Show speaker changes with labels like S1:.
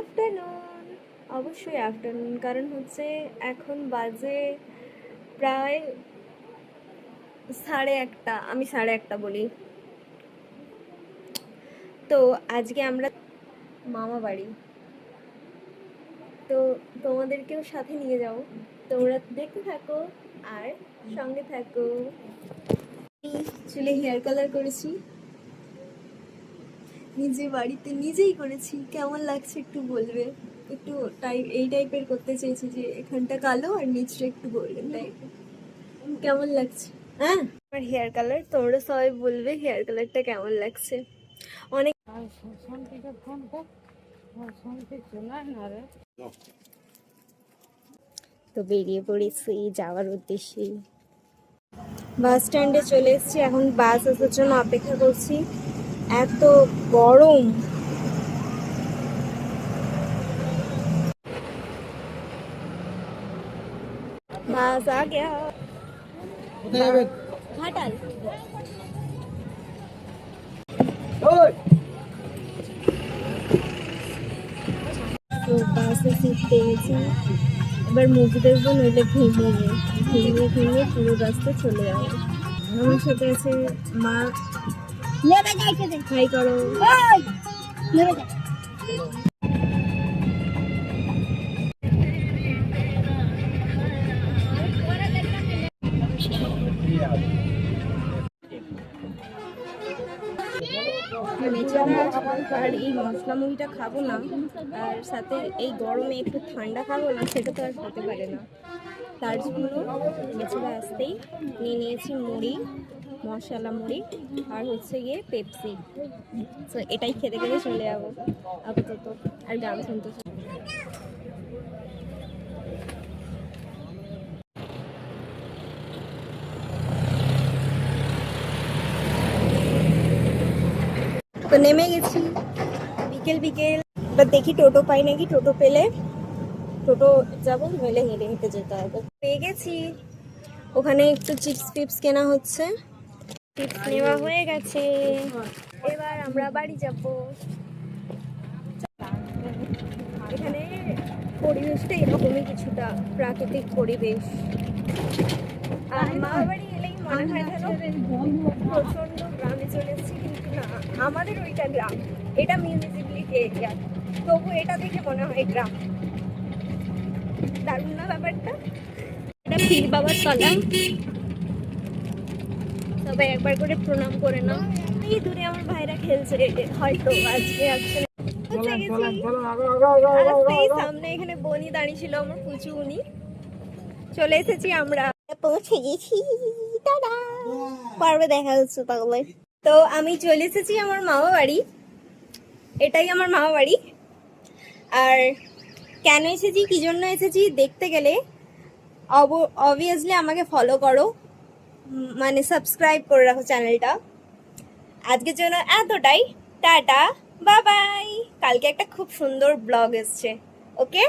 S1: Afternoon, অবশ্যই afternoon, কারণ হচ্ছে এখন বাজে প্রায় 1:30। আমি 1:30 বলি। তো আজকে আমরা মামা বাড়ি, তো তোমাদেরকেও সাথে নিয়ে যাও, তোমরা দেখতে থাকো আর সঙ্গে থাকো। চুলে হেয়ার কালার করেছি, নিজে বাড়িতে নিজেই করেছি। কেমন লাগছে একটু বলবে। একটু এই টাইপের করতে চেয়েছি যে এখানটা কালো আর নিচটা একটু গোল্ডেন টাইপের। কেমন লাগছে? হ্যাঁ, আমার হেয়ার কালার তোমরা সবাই বলবে হেয়ার কালারটা কেমন লাগছে। অনেক তো বেরিয়ে পড়েছি যাওয়ার উদ্দেশ্যে। বাস স্ট্যান্ডে চলে এসেছি, এখন বাস আসার জন্য অপেক্ষা করছি। এত গরম, বাস আ গয়া। ঘাটাল। তো বাসে সিট পেয়েছি, এবার মুভি দেখবো, নইলে ঘুমিয়ে পুরো রাস্তা চলে যাবো। আমার সাথে আছে মা। হাই করো। আর এই মশলা মুড়িটা খাবো না, আর সাথে এই গরমে একটু ঠান্ডা খাবো না, সেটা তো আর হতে পারে না। তার জন্য মেচেদা আসতেই নিয়ে নিয়েছি মুড়ি, মশলা মুড়ি, আর হচ্ছে গিয়ে পেপসি। তো এটাই খেতে খেতে চলে যাবো আপাতত, আর গান শুনতে। তো নেমে গেছি, বিকেল বিকেল। এবার দেখি টোটো পাই নাকি, টোটো পেলে টোটো যাবো, নইলে হেঁটে হেঁটে যেতে হবে। পেয়ে গেছি, ওখানে একটু চিপস টিপস কেনা হচ্ছে। টিপস নেওয়া হয়ে গেছে, এবার আমরা বাড়ি যাব। এখানে পরিবেশটা এরকমই কিছুটা প্রাকৃতিক পরিবেশ। আর মামা বাড়ি এলেই মনে হয় যেন প্রচন্ড গ্রামে চলে এসেছি, কিন্তু না, আমাদের ওইটা গ্রাম, এটা মিউনিসিপ্যালিটি এরিয়া, তবু এটা দেখে মনে হয় গ্রাম। দারুণ না ব্যাপারটা? এটা পীর বাবার তলা, সবাই একবার করে প্রণাম করে নাও। এই দূরে আমার ভাইরা খেলছে, হয়তো আজকে আসলে সামনে এখানে বনি দাঁড়িয়ে ছিল, আমার পুচু উনি। চলে এসেছি আমরা, পৌঁছে গেছি। পর্বে দেখা হচ্ছে তাহলে। তো আমি চলে এসেছি আমার মামা বাড়ি, এটাই আমার মামা বাড়ি। আর কেন এসেছি, কি জন্য এসেছি দেখতে গেলে অবভিয়াসলি আমাকে ফলো করো, মানে সাবস্ক্রাইব করে রাখো চ্যানেলটা। আজকের জন্য এতটাই, টাটা, বাই বাই। কালকে একটা খুব সুন্দর ব্লগ এসছে, ওকে।